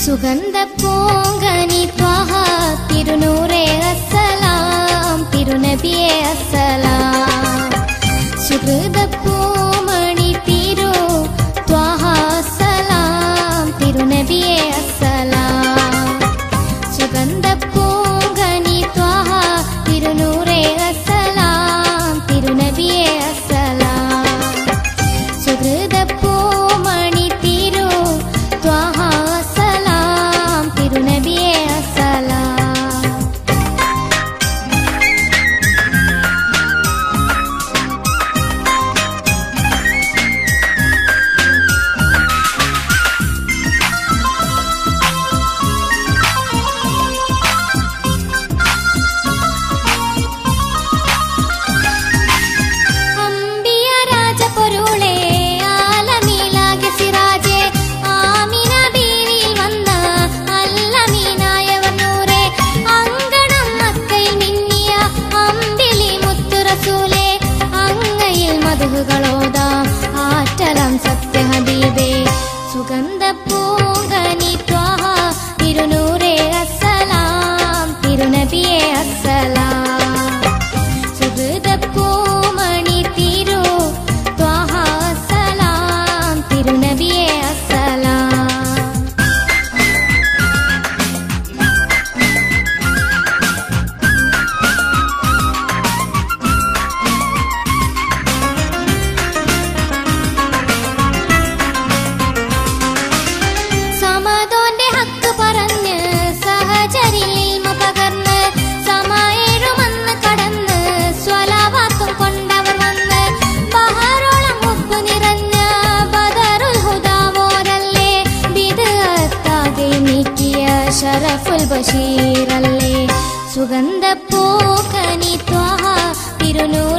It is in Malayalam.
സുഗന്ധ പൂങ്കനി ത്വഹ തിരുനൂറേ അസ്സലാം തിരുനബിയേ അസ്സലാം സുഹൃദ പൂമണി തിരു ത്വഹ അസ്സലാം തിരുനബിയേ അസ്സലാം സുഗന്ധ പൂങ്കനി ത്വഹ തിരുനൂറേ അസ്സലാം തിരുനബിയേ അസ്സലാം സുഹൃദ പൂമണി തിരു ത്വഹ തിരുനബിയേ അസ്സലാം അംബിയ രാജപൊരുളേ ആലമീലാകെ സിറാജേ ആമിന ബീവിയിൽ വന്ന അല്ലമീനായവർ നൂറേ അങ്കണം മക്കയിൽ മിന്നിയ അമ്പിളി മുത്തു റസൂലേ അങ്ങയിൽ മധുകളോതാം ആറ്റലം സത്യ ഹബീബേ സുഗന്ധ പൂങ്കനി ത്വഹ തിരുനൂറേ അസ്സലാം തിരുനബിയേ അസ്സലാം സുഹൃദ പൂമണി തിരു ത്വഹ അസ്സലാം തിരുനബിയേ അസ്സലാം സമദോന്റെ ഹക്ക് പറഞ്ഞ് സഹചരിൽ ഇൽമ പകർന്ന് സമായേഴുമന്ന് കടന്ന് സ്വലാവാത്തും കൊണ്ടവർ വന്ന് ബഹറോളം ഉപ്പ് നിറഞ്ഞ ബദറുൽ ഹുദാവോരല്ലേ ബിദ്അത്താകെ നീക്കിയ ശറഫുൽ ബഷീറല്ലേ സുഗന്ധ പൂക്കനി ത്വഹ തിരുനൂറേ